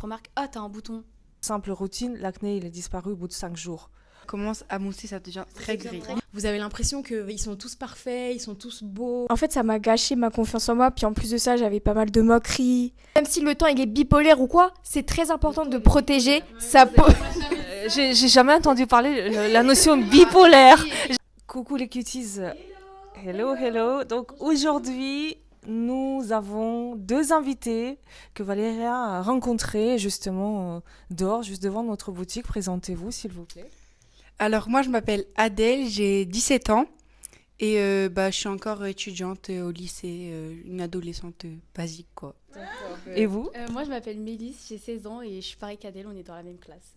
remarques, ah t'as un bouton. Simple routine, l'acné il est disparu au bout de 5 jours. Commence à mousser, ça devient très gris. Vous avez l'impression qu'ils sont tous parfaits, ils sont tous beaux. En fait, ça m'a gâché ma confiance en moi. Puis en plus de ça, j'avais pas mal de moqueries. Même si le temps il est bipolaire ou quoi, c'est très important de protéger sa peau. J'ai jamais entendu parler la notion bipolaire. Coucou les cuties. Hello. Donc aujourd'hui, nous avons 2 invités que Valéria a rencontrés justement dehors, juste devant notre boutique. Présentez-vous s'il vous plaît. Alors moi je m'appelle Adèle, j'ai 17 ans et je suis encore étudiante au lycée, une adolescente basique quoi. Et vous? Moi, je m'appelle Mélisse, j'ai 16 ans et je suis pareil qu'Adèle, on est dans la même classe.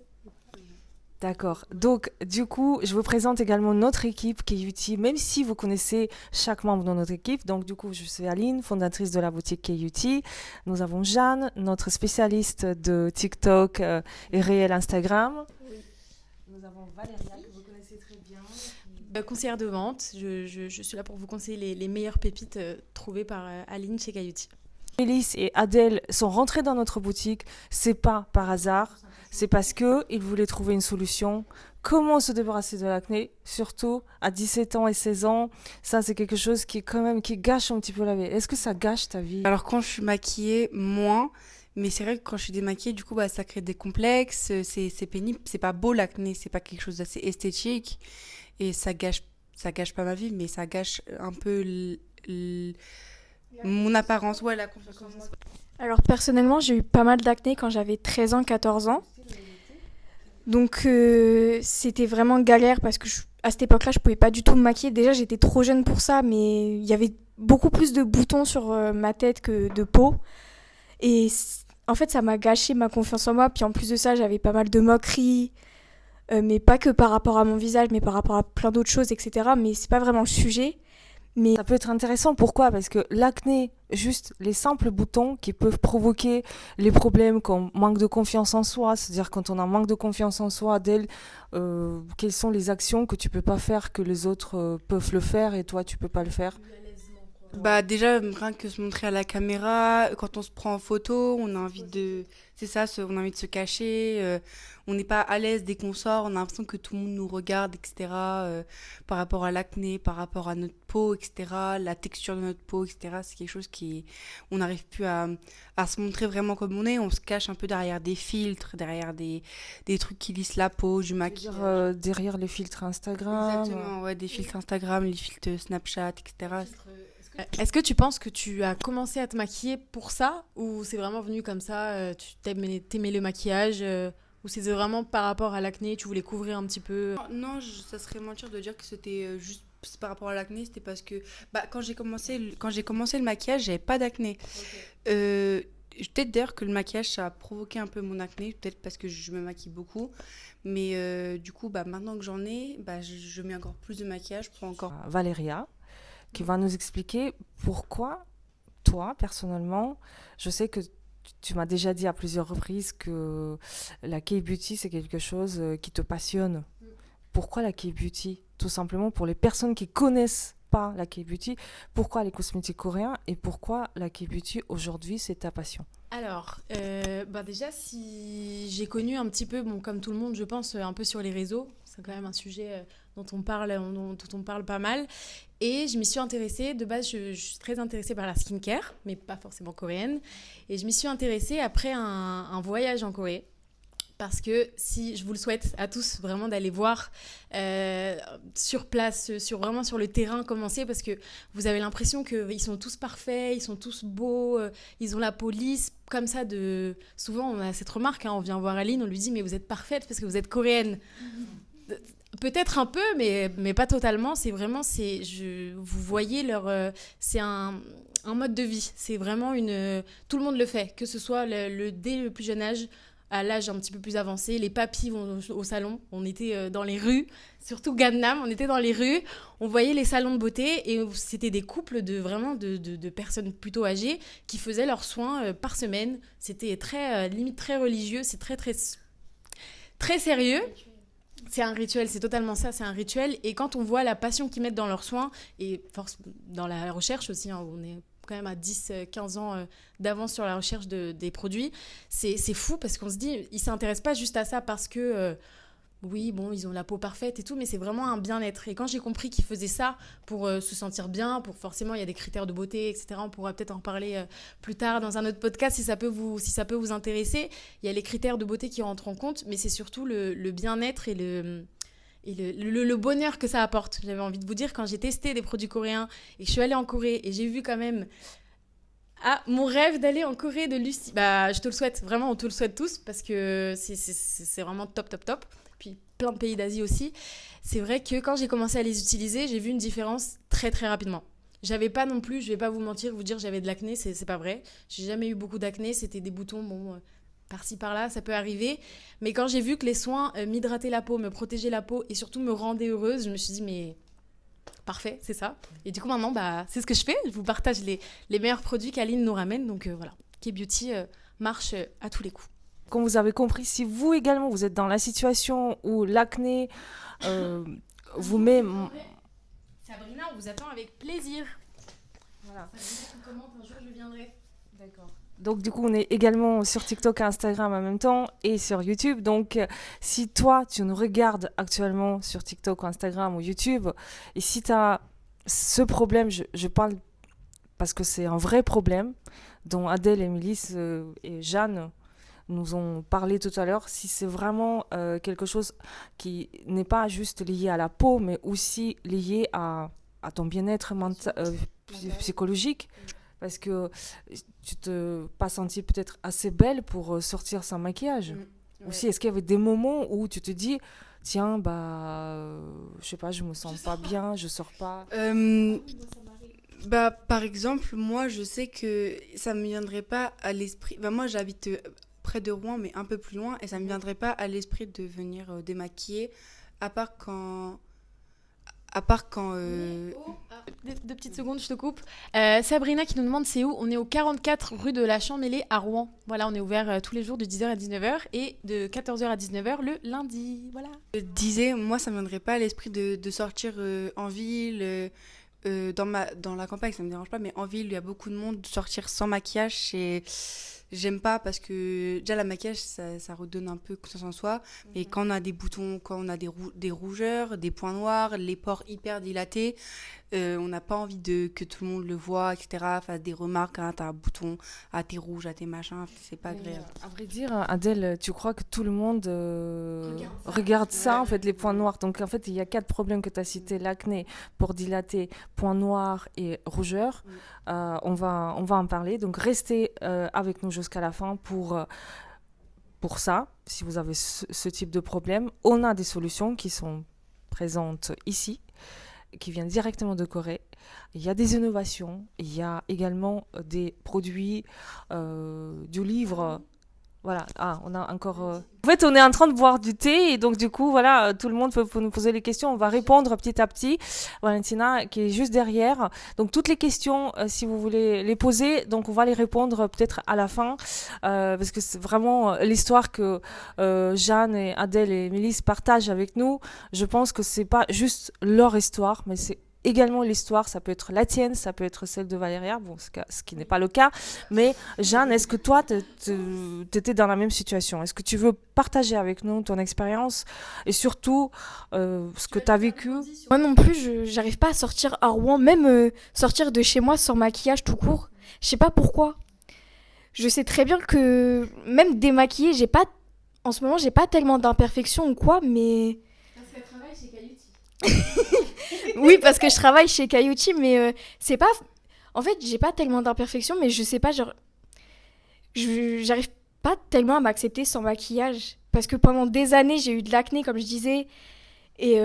D'accord. Donc, du coup, je vous présente également notre équipe KUT, même si vous connaissez chaque membre de notre équipe. Donc, du coup, je suis Aline, fondatrice de la boutique KUT. Nous avons Jeanne, notre spécialiste de TikTok et réel Instagram. Oui. Nous avons Valéria, que vous connaissez très bien. Conseillère de vente, je suis là pour vous conseiller les meilleures pépites trouvées par Aline chez Kayuti. Mélisse et Adèle sont rentrées dans notre boutique. C'est pas par hasard, c'est parce qu'ils voulaient trouver une solution. Comment se débarrasser de l'acné, surtout à 17 ans et 16 ans. Ça, c'est quelque chose qui gâche un petit peu la vie. Est-ce que ça gâche ta vie? Alors quand je suis maquillée, moins, mais c'est vrai que quand je suis démaquillée, du coup ça crée des complexes, c'est pénible, c'est pas beau l'acné, c'est pas quelque chose d'assez esthétique et ça gâche pas ma vie, mais ça gâche un peu mon apparence, ouais, la confiance en moi. Alors personnellement, j'ai eu pas mal d'acné quand j'avais 13 ans, 14 ans. Donc c'était vraiment galère parce que à cette époque-là, je pouvais pas du tout me maquiller. Déjà, j'étais trop jeune pour ça, mais il y avait beaucoup plus de boutons sur ma tête que de peau. Et en fait, ça m'a gâché ma confiance en moi. Puis en plus de ça, j'avais pas mal de moqueries. Mais pas que par rapport à mon visage, mais par rapport à plein d'autres choses, etc. Mais c'est pas vraiment le sujet. Mais Ça peut être intéressant. Pourquoi? Parce que l'acné, juste les simples boutons qui peuvent provoquer les problèmes comme manque de confiance en soi, c'est-à-dire quand on a un manque de confiance en soi, Adèle, quelles sont les actions que tu peux pas faire que les autres peuvent le faire et toi tu peux pas le faire? Bah déjà, rien que se montrer à la caméra, quand on se prend en photo, on a envie de... C'est ça, on a envie de se cacher, on n'est pas à l'aise dès qu'on sort, on a l'impression que tout le monde nous regarde, etc. Par rapport à l'acné, par rapport à notre peau, etc. La texture de notre peau, etc. C'est quelque chose qui... On n'arrive plus à se montrer vraiment comme on se cache un peu derrière des filtres, derrière des trucs qui lissent la peau, du maquillage. C'est-à-dire, derrière les filtres Instagram. Exactement, ouais, des filtres Instagram, les filtres Snapchat, etc. Est-ce que tu penses que tu as commencé à te maquiller pour ça ou c'est vraiment venu comme ça, tu t'aimais le maquillage ou c'est vraiment par rapport à l'acné, tu voulais couvrir un petit peu? Non, ça serait mentir de dire que c'était juste par rapport à l'acné, c'était parce que quand j'ai commencé le maquillage, j'avais pas d'acné. Peut-être d'ailleurs que le maquillage ça a provoqué un peu mon acné, peut-être parce que je me maquille beaucoup, mais du coup maintenant que j'en ai, je mets encore plus de maquillage pour encore. Valéria, qui va nous expliquer pourquoi toi, personnellement, je sais que tu m'as déjà dit à plusieurs reprises que la K-beauty, c'est quelque chose qui te passionne. Pourquoi la K-beauty? Tout simplement pour les personnes qui connaissent pas la K-beauty, pourquoi les cosmétiques coréens et pourquoi la K-beauty aujourd'hui, c'est ta passion? Alors, déjà, si j'ai connu un petit peu, bon, comme tout le monde, je pense, un peu sur les réseaux, c'est quand même un sujet dont on parle pas mal. Et je m'y suis intéressée, de base, je suis très intéressée par la skincare, mais pas forcément coréenne. Et je m'y suis intéressée après un voyage en Corée. Parce que si je vous le souhaite à tous vraiment d'aller voir sur place, vraiment sur le terrain comment c'est, parce que vous avez l'impression qu'ils sont tous parfaits, ils sont tous beaux, ils ont la peau lisse, comme ça. Souvent on a cette remarque, on vient voir Aline, on lui dit mais vous êtes parfaite parce que vous êtes coréenne. Peut-être un peu, mais pas totalement. C'est vraiment, vous voyez c'est un mode de vie. C'est vraiment tout le monde le fait, que ce soit dès le plus jeune âge, à l'âge un petit peu plus avancé. Les papis vont au salon. On était dans les rues, surtout Gangnam, on était dans les rues. On voyait les salons de beauté et c'était des couples de personnes plutôt âgées qui faisaient leurs soins par semaine. C'était limite très religieux, c'est très, très, très sérieux. C'est un rituel, c'est totalement ça, c'est un rituel. Et quand on voit la passion qu'ils mettent dans leurs soins, et dans la recherche aussi, on est quand même à 10-15 ans d'avance sur la recherche des produits. C'est fou parce qu'on se dit, ils ne s'intéressent pas juste à ça parce que, oui, bon, ils ont la peau parfaite et tout, mais c'est vraiment un bien-être. Et quand j'ai compris qu'ils faisaient ça pour se sentir bien, pour forcément, il y a des critères de beauté, etc. On pourra peut-être en parler plus tard dans un autre podcast si ça peut vous intéresser. Il y a les critères de beauté qui rentrent en compte, mais c'est surtout le bien-être et le bonheur que ça apporte. J'avais envie de vous dire, quand j'ai testé des produits coréens et que je suis allée en Corée et j'ai vu quand même mon rêve d'aller en Corée de Lucie. Bah, je te le souhaite, vraiment, on te le souhaite tous parce que c'est vraiment top, top, top. Puis plein de pays d'Asie aussi. C'est vrai que quand j'ai commencé à les utiliser, j'ai vu une différence très, très rapidement. J'avais pas non plus, je vais pas vous mentir, vous dire j'avais de l'acné, c'est pas vrai. J'ai jamais eu beaucoup d'acné, c'était des boutons, bon... par-ci par-là, ça peut arriver. Mais quand j'ai vu que les soins m'hydrataient la peau, me protégeaient la peau et surtout me rendaient heureuse, je me suis dit, mais parfait, c'est ça. Et du coup, maintenant, bah, c'est ce que je fais. Je vous partage les meilleurs produits qu'Aline nous ramène. Donc voilà, K-Beauty marche à tous les coups. Comme vous avez compris, si vous également, vous êtes dans la situation où l'acné vous met... Sabrina, on vous attend avec plaisir. Voilà. Sabrina, tu commente, un jour je viendrai. D'accord. Donc du coup, on est également sur TikTok et Instagram en même temps et sur YouTube. Donc si toi, tu nous regardes actuellement sur TikTok ou Instagram ou YouTube et si tu as ce problème, je parle parce que c'est un vrai problème dont Adèle et Mélisse et Jeanne nous ont parlé tout à l'heure, si c'est vraiment quelque chose qui n'est pas juste lié à la peau, mais aussi lié à ton bien-être psychologique. Parce que tu te pas sentie peut-être assez belle pour sortir sans maquillage. Ouais. Aussi, est-ce qu'il y avait des moments où tu te dis, tiens, je sais pas, je me sens pas bien, je sors pas. Bah, par exemple, moi, je sais que ça me viendrait pas à l'esprit. Bah, moi, j'habite près de Rouen, mais un peu plus loin, et ça me viendrait pas à l'esprit de venir démaquiller, à part quand. Deux petites secondes, je te coupe. Sabrina qui nous demande c'est où. On est au 44 rue de la Champ-Mêlée à Rouen. Voilà, on est ouvert tous les jours de 10h à 19h et de 14h à 19h le lundi. Voilà. Je disais, moi, ça me viendrait pas à l'esprit de sortir en ville, dans la campagne, ça me dérange pas, mais en ville, il y a beaucoup de monde, sortir sans maquillage, j'aime pas parce que déjà la maquillage ça redonne un peu confiance en soi, mais quand on a des boutons, quand on a des rougeurs, des points noirs, les pores hyper dilatés, on n'a pas envie que tout le monde le voit, etc., fasse des remarques, hein, t'as un bouton, t'es rouge, t'es machin, c'est pas agréable. À vrai dire, Adèle, tu crois que tout le monde regarde ça, en fait, les points noirs. Donc en fait, il y a 4 problèmes que tu as cités, l'acné, pores dilatés, points noirs et rougeurs. On va en parler, donc restez avec nous jusqu'à la fin pour ça, si vous avez ce type de problème. On a des solutions qui sont présentes ici, qui viennent directement de Corée. Il y a des innovations, il y a également des produits du livre. Voilà, on a encore... En fait, on est en train de boire du thé et donc du coup, voilà, tout le monde peut nous poser les questions. On va répondre petit à petit. Valentina qui est juste derrière. Donc toutes les questions, si vous voulez les poser, donc on va les répondre peut-être à la fin parce que c'est vraiment l'histoire que Jeanne et Adèle et Mélisse partagent avec nous. Je pense que c'est pas juste leur histoire, mais c'est également l'histoire, ça peut être la tienne, ça peut être celle de Valéria, bon, ce qui n'est pas le cas. Mais Jeanne, est-ce que toi, t'étais dans la même situation? Est-ce que tu veux partager avec nous ton expérience et surtout ce que tu as vécu? Moi non plus, j'arrive pas à sortir à Rouen, même sortir de chez moi sans maquillage tout court. Je sais pas pourquoi. Je sais très bien que même démaquillée, en ce moment, j'ai pas tellement d'imperfections ou quoi, mais... Parce qu'elle travaille chez Caluti. Oui, parce que je travaille chez Caluti, mais c'est pas... En fait, j'ai pas tellement d'imperfections, mais je sais pas, genre... J'arrive pas tellement à m'accepter sans maquillage. Parce que pendant des années, j'ai eu de l'acné, comme je disais, et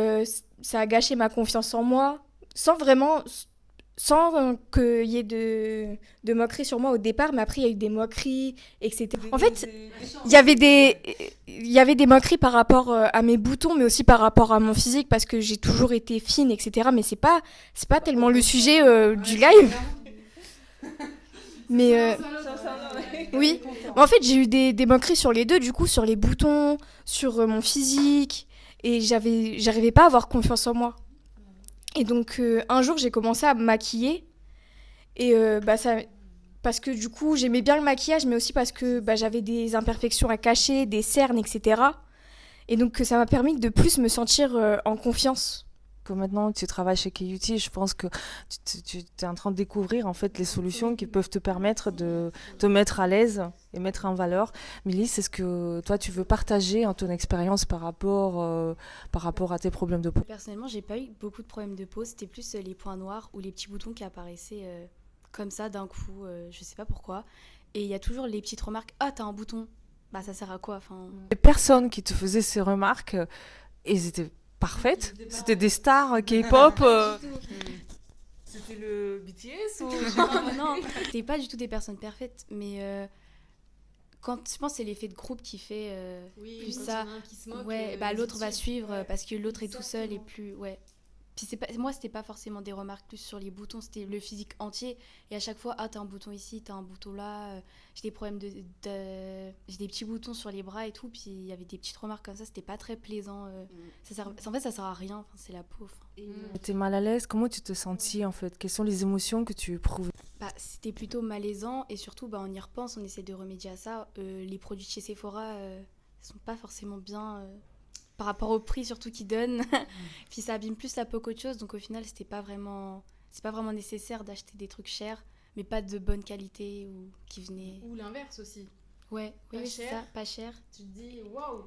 ça a gâché ma confiance en moi, sans qu'il y ait de moqueries sur moi au départ, mais après il y a eu des moqueries, etc. En fait, il y avait des moqueries par rapport à mes boutons, mais aussi par rapport à mon physique, parce que j'ai toujours été fine, etc. Mais c'est pas tellement le sujet du live. Mais oui, en fait j'ai eu des moqueries sur les deux, du coup sur les boutons, sur mon physique, et j'arrivais pas à avoir confiance en moi. Et donc un jour j'ai commencé à me maquiller Et parce que du coup, j'aimais bien le maquillage, mais aussi parce que j'avais des imperfections à cacher, des cernes, etc. Et donc, ça m'a permis de plus me sentir en confiance. Que maintenant tu travailles chez KUT, je pense que tu es en train de découvrir en fait les solutions qui peuvent te permettre de te mettre à l'aise et mettre en valeur. Mélisse, est-ce que toi tu veux partager ton expérience par rapport à tes problèmes de peau? Personnellement, j'ai pas eu beaucoup de problèmes de peau. C'était plus les points noirs ou les petits boutons qui apparaissaient comme ça d'un coup. Je sais pas pourquoi. Et il y a toujours les petites remarques. Ah, t'as un bouton. Bah, ça sert à quoi? Enfin, Les personnes qui te faisaient ces remarques, elles étaient parfaites. C'était des stars K-pop. C'était le BTS ou... non, c'était pas du tout des personnes parfaites. Mais quand je pense que c'est l'effet de groupe qui fait plus ça. Ouais, l'autre va suivre parce que l'autre est tout seul et plus. Ouais. Puis moi, c'était pas forcément des remarques plus sur les boutons, c'était le physique entier. Et à chaque fois, ah, t'as un bouton ici, t'as un bouton là. J'ai des problèmes j'ai des petits boutons sur les bras et tout. Puis il y avait des petites remarques comme ça, c'était pas très plaisant. En fait, ça sert à rien, c'est la peau. T'es mal à l'aise? Comment tu te sentis en fait? Quelles sont les émotions que tu éprouvais? C'était plutôt malaisant et surtout, on y repense, on essaie de remédier à ça. Les produits de chez Sephora sont pas forcément bien. Par rapport au prix surtout qu'ils donnent. Puis ça abîme plus la peau qu'autre chose. Donc au final, c'est pas vraiment nécessaire d'acheter des trucs chers, mais pas de bonne qualité ou qui venaient... Ou l'inverse aussi. Ouais, oui, c'est ça, pas cher. Tu te dis, waouh,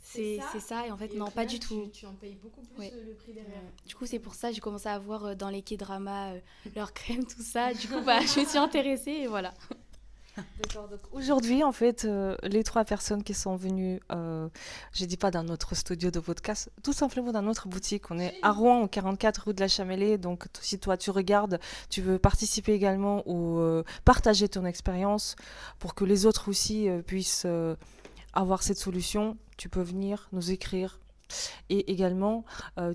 c'est ça. Et en fait, non, pas du tout. Tu en payes beaucoup plus le prix derrière. Du coup, c'est pour ça que j'ai commencé à voir dans les K-dramas leur crème, tout ça. Du coup, je me suis intéressée et voilà. D'accord, donc aujourd'hui en fait les 3 personnes qui sont venues, je dis pas dans notre studio de podcast, tout simplement dans notre boutique. On est à Rouen au 44 rue de la Chamelée, donc si toi tu regardes, tu veux participer également ou partager ton expérience pour que les autres aussi puissent avoir cette solution, tu peux venir nous écrire. Et également,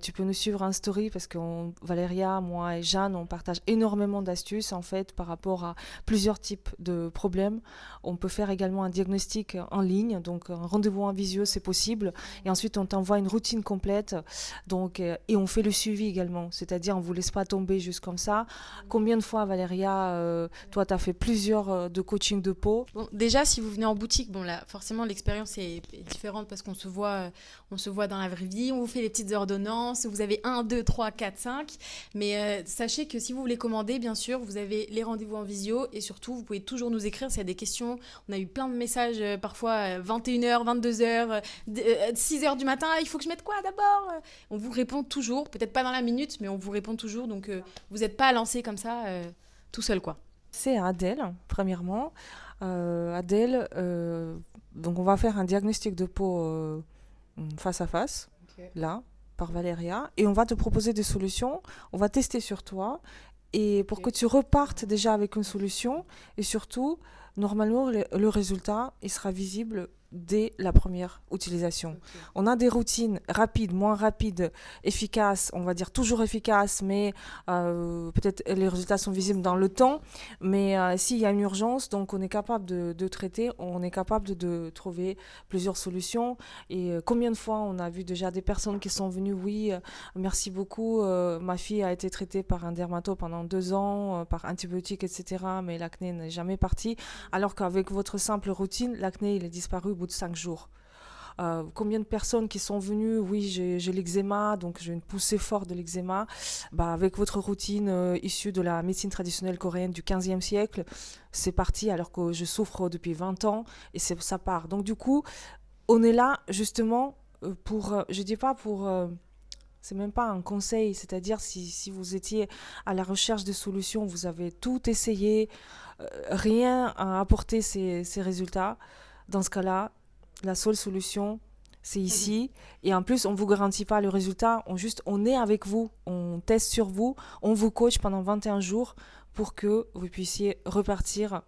tu peux nous suivre en story parce que Valéria, moi et Jeanne, on partage énormément d'astuces en fait par rapport à plusieurs types de problèmes. On peut faire également un diagnostic en ligne, donc un rendez-vous en visio, c'est possible. Et ensuite, on t'envoie une routine complète. Donc, et on fait le suivi également, c'est-à-dire on ne vous laisse pas tomber juste comme ça. Combien de fois, Valéria, toi, tu as fait plusieurs de coaching de peau? Bon, déjà, si vous venez en boutique, là, forcément, l'expérience est différente parce qu'on se voit dans la vraie vie, on vous fait les petites ordonnances, vous avez 1, 2, 3, 4, 5, mais sachez que si vous voulez commander, bien sûr, vous avez les rendez-vous en visio et surtout, vous pouvez toujours nous écrire s'il y a des questions. On a eu plein de messages, parfois 21h, 22h, 6h du matin, il faut que je mette quoi d'abord? On vous répond toujours, peut-être pas dans la minute, mais on vous répond toujours, donc vous n'êtes pas à lancer comme ça, tout seul, quoi. C'est Adèle, premièrement. Adèle, donc on va faire un diagnostic de peau face à face, là, par Valéria, et on va te proposer des solutions, on va tester sur toi, et pour que tu repartes déjà avec une solution, et surtout, normalement, le résultat, il sera visible dès la première utilisation. On a des routines rapides, moins rapides, efficaces, on va dire toujours efficaces, mais peut-être les résultats sont visibles dans le temps, mais s'il y a une urgence, donc on est capable de traiter, on est capable de trouver plusieurs solutions. Et combien de fois on a vu déjà des personnes qui sont venues, oui, merci beaucoup, ma fille a été traitée par un dermato pendant 2 ans, par antibiotiques, etc., mais l'acné n'est jamais parti, alors qu'avec votre simple routine, l'acné, il est disparu au bout de 5 jours. Combien de personnes qui sont venues, oui, j'ai l'eczéma, donc j'ai une poussée forte de l'eczéma, avec votre routine issue de la médecine traditionnelle coréenne du 15e siècle, c'est parti alors que je souffre depuis 20 ans et ça part. Donc du coup, on est là justement pour, je dis pas pour... c'est même pas un conseil, c'est-à-dire si vous étiez à la recherche de solutions, vous avez tout essayé, rien à apporter ces résultats, dans ce cas-là, la seule solution, c'est ici. Et en plus, on ne vous garantit pas le résultat, on est avec vous, on teste sur vous, on vous coach pendant 21 jours pour que vous puissiez repartir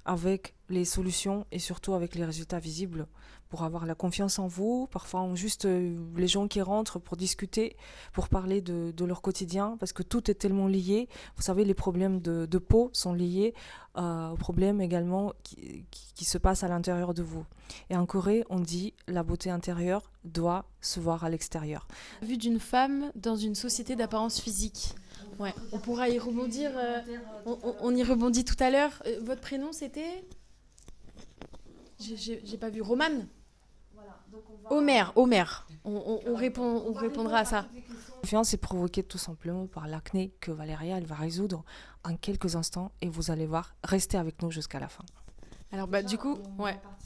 avec les solutions et surtout avec les résultats visibles pour avoir la confiance en vous. Parfois, on juste les gens qui rentrent pour discuter, pour parler de leur quotidien, parce que tout est tellement lié. Vous savez, les problèmes de peau sont liés aux problèmes également qui se passent à l'intérieur de vous. Et en Corée, on dit la beauté intérieure doit se voir à l'extérieur. Vue d'une femme dans une société d'apparence physique. Ouais, on pourra y rebondir. On y rebondit tout à l'heure. Votre prénom, c'était J'ai pas vu. Romane. Omer. On répondra à ça. La confiance est provoquée tout simplement par l'acné que Valéria elle va résoudre en quelques instants et vous allez voir, restez avec nous jusqu'à la fin. Alors du coup,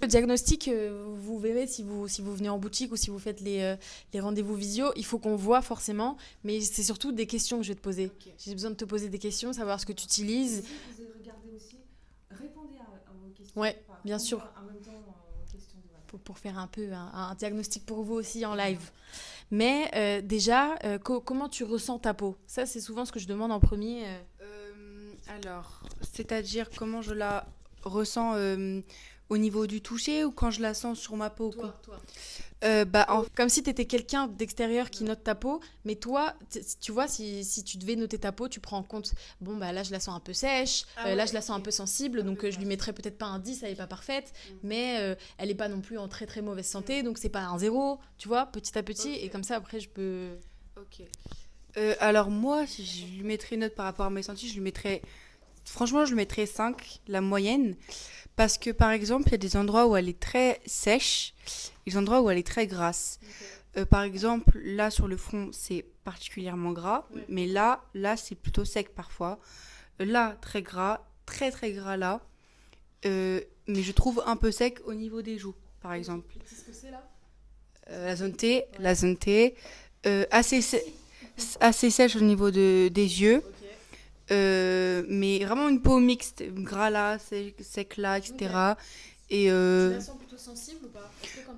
le diagnostic, vous verrez si vous venez en boutique ou si vous faites les rendez-vous visio, il faut qu'on voit forcément, mais c'est surtout des questions que je vais te poser. Okay. J'ai besoin de te poser des questions, savoir ce que tu utilises. Si vous regardez aussi, répondez à vos questions. Ouais, bien sûr. En même temps, questions de... pour faire un peu un diagnostic pour vous aussi en live. Mais déjà, comment tu ressens ta peau ? Ça, c'est souvent ce que je demande en premier. Alors, c'est-à-dire comment je la ressens au niveau du toucher ou quand je la sens sur ma peau? Toi. Comme si tu étais quelqu'un d'extérieur qui note ta peau, mais toi, tu vois, si tu devais noter ta peau, tu prends en compte, là je la sens un peu sèche, là je la sens un peu sensible, donc je lui mettrais peut-être pas un 10, elle n'est pas parfaite, mais elle n'est pas non plus en très très mauvaise santé, donc c'est pas un 0, tu vois, petit à petit, et comme ça après je peux... Ok. Alors moi, si je lui mettrais une note par rapport à mes sentis, franchement, je lui mettrais 5, la moyenne. Parce que, par exemple, il y a des endroits où elle est très sèche et des endroits où elle est très grasse. Okay. Par exemple, là, sur le front, c'est particulièrement gras. Ouais. Mais là, c'est plutôt sec parfois. Là, très gras. Très, très gras là. Mais je trouve un peu sec au niveau des joues, par exemple. C'est ce que c'est, là la zone T. Ouais. La zone T. Assez sèche au niveau des yeux. Okay. Mais vraiment une peau mixte, gras là, sec là, etc. Okay. Et tu la sens plutôt sensible ou pas?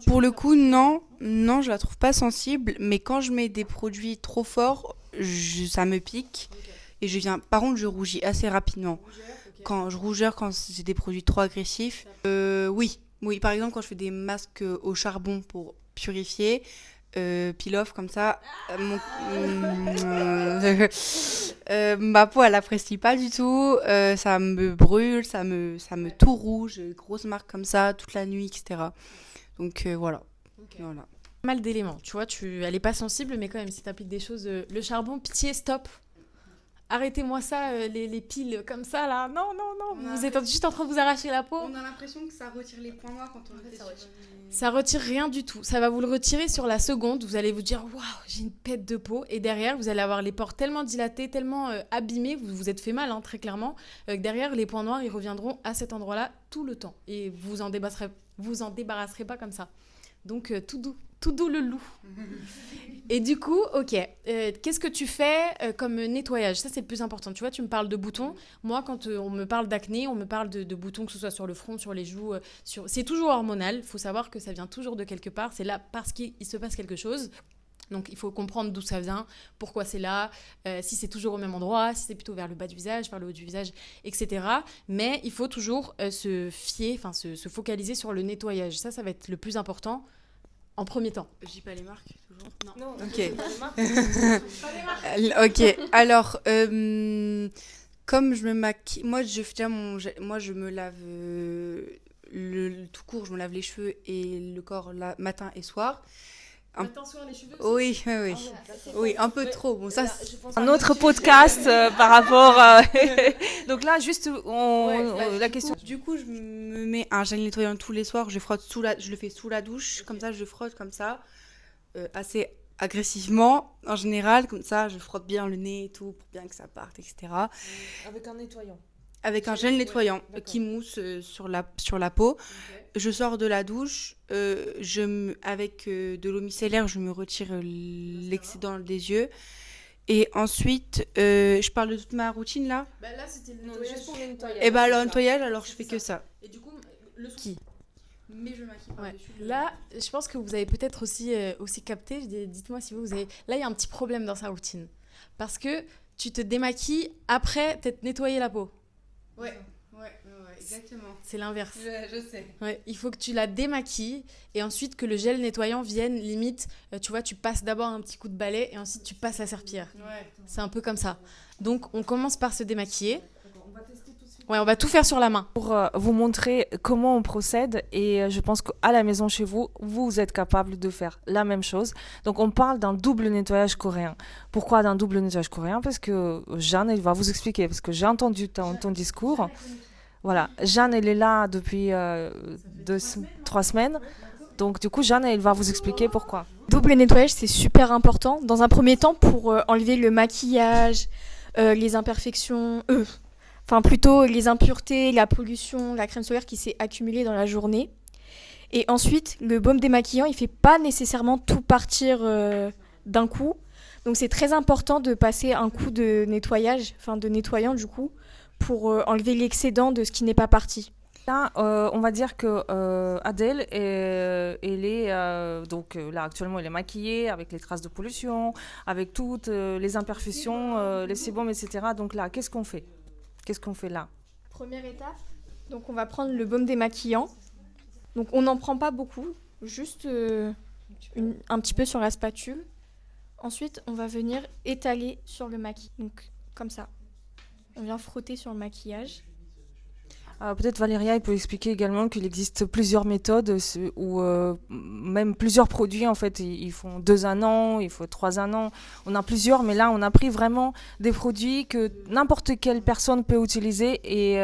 Pour le coup, non, je la trouve pas sensible, mais quand je mets des produits trop forts, ça me pique. Okay. Et par contre, je rougis assez rapidement. Rougeur, quand c'est des produits trop agressifs. Oui, par exemple, quand je fais des masques au charbon pour purifier, peel-off comme ça, ma peau elle apprécie pas du tout, ça me brûle, ça me tout rouge, grosse marque comme ça toute la nuit, etc. Donc voilà. Okay. Voilà. Mal d'éléments, tu vois, elle est pas sensible, mais quand même si t'appliques des choses, le charbon, pitié, stop. Arrêtez-moi ça, les piles comme ça là. Non. Vous êtes juste en train de vous arracher la peau. On a l'impression que ça retire les points noirs quand on le fait. Ça retire rien du tout. Ça va vous le retirer sur la seconde. Vous allez vous dire waouh, j'ai une pète de peau. Et derrière, vous allez avoir les pores tellement dilatés, tellement abîmés. Vous vous êtes fait mal, très clairement. Que derrière, les points noirs, ils reviendront à cet endroit-là tout le temps. Et vous en débarrasserez pas comme ça. Donc tout doux le loup. Et du coup, ok, qu'est-ce que tu fais comme nettoyage? Ça, c'est le plus important. Tu vois, tu me parles de boutons. Moi, quand on me parle d'acné, on me parle de boutons, que ce soit sur le front, sur les joues. C'est toujours hormonal. Il faut savoir que ça vient toujours de quelque part. C'est là parce qu'il se passe quelque chose. Donc, il faut comprendre d'où ça vient, pourquoi c'est là, si c'est toujours au même endroit, si c'est plutôt vers le bas du visage, vers le haut du visage, etc. Mais il faut toujours se focaliser sur le nettoyage. Ça va être le plus important. En premier temps. Je dis pas les marques, toujours? Non. Ok. Ok. Alors, comme je me maquille... Moi, je me lave tout court, je me lave les cheveux et le corps matin et soir. Matin, soir, les cheveux aussi? Oui, un peu trop. Bon, ça, c'est un autre podcast par rapport... Donc là, juste la question. Du coup, je me mets un gel nettoyant tous les soirs. Je le fais sous la douche. Okay. Comme ça, je frotte comme ça. Assez agressivement, en général. Comme ça, je frotte bien le nez et tout pour bien que ça parte, etc. Avec un nettoyant? Avec un gel nettoyant qui mousse sur la peau. Okay. Je sors de la douche, avec de l'eau micellaire, je me retire l'excédent des yeux. Et ensuite, je parle de toute ma routine là. Là, c'était le nettoyage. Juste pour le nettoyage. Et le nettoyage, alors je fais que ça. Et du coup, le qui mais je maquille par-dessus. Là, je pense que vous avez peut-être aussi capté, dites-moi si vous avez... Là, il y a un petit problème dans sa routine. Parce que tu te démaquilles après t'être nettoyé la peau. Ouais, exactement. C'est l'inverse. Je sais. Ouais, il faut que tu la démaquilles et ensuite que le gel nettoyant vienne, limite, tu vois, tu passes d'abord un petit coup de balai et ensuite tu passes la serpillière. Ouais. C'est un peu comme ça. Donc, on commence par se démaquiller. D'accord, on va tester tout de suite. Ouais, on va tout faire sur la main. Pour vous montrer comment on procède et je pense qu'à la maison chez vous, vous êtes capable de faire la même chose. Donc on parle d'un double nettoyage coréen. Pourquoi d'un double nettoyage coréen? Parce que Jeanne, elle va vous expliquer, parce que j'ai entendu ton discours. Voilà, Jeanne, elle est là depuis 3 semaines. Donc du coup, Jeanne, elle va vous expliquer pourquoi. Double nettoyage, c'est super important. Dans un premier temps, pour enlever le maquillage, les imperfections, enfin plutôt les impuretés, la pollution, la crème solaire qui s'est accumulée dans la journée. Et ensuite, le baume démaquillant, il fait pas nécessairement tout partir d'un coup. Donc c'est très important de passer un coup de nettoyage, enfin de nettoyant du coup, pour enlever l'excédent de ce qui n'est pas parti. Là, on va dire que Adèle, elle est donc là actuellement, elle est maquillée avec les traces de pollution, avec toutes les imperfections, les sébums, etc. Donc là, qu'est-ce qu'on fait? Qu'est-ce qu'on fait là? Première étape, donc on va prendre le baume démaquillant. Donc on n'en prend pas beaucoup, juste un petit peu sur la spatule. Ensuite, on va venir étaler sur le maquillage, donc comme ça. On vient frotter sur le maquillage. Peut-être Valéria, elle peut expliquer également qu'il existe plusieurs méthodes ou même plusieurs produits. En fait, ils font 2 un an, il faut 3 un an. On a plusieurs, mais là, on a pris vraiment des produits que n'importe quelle personne peut utiliser et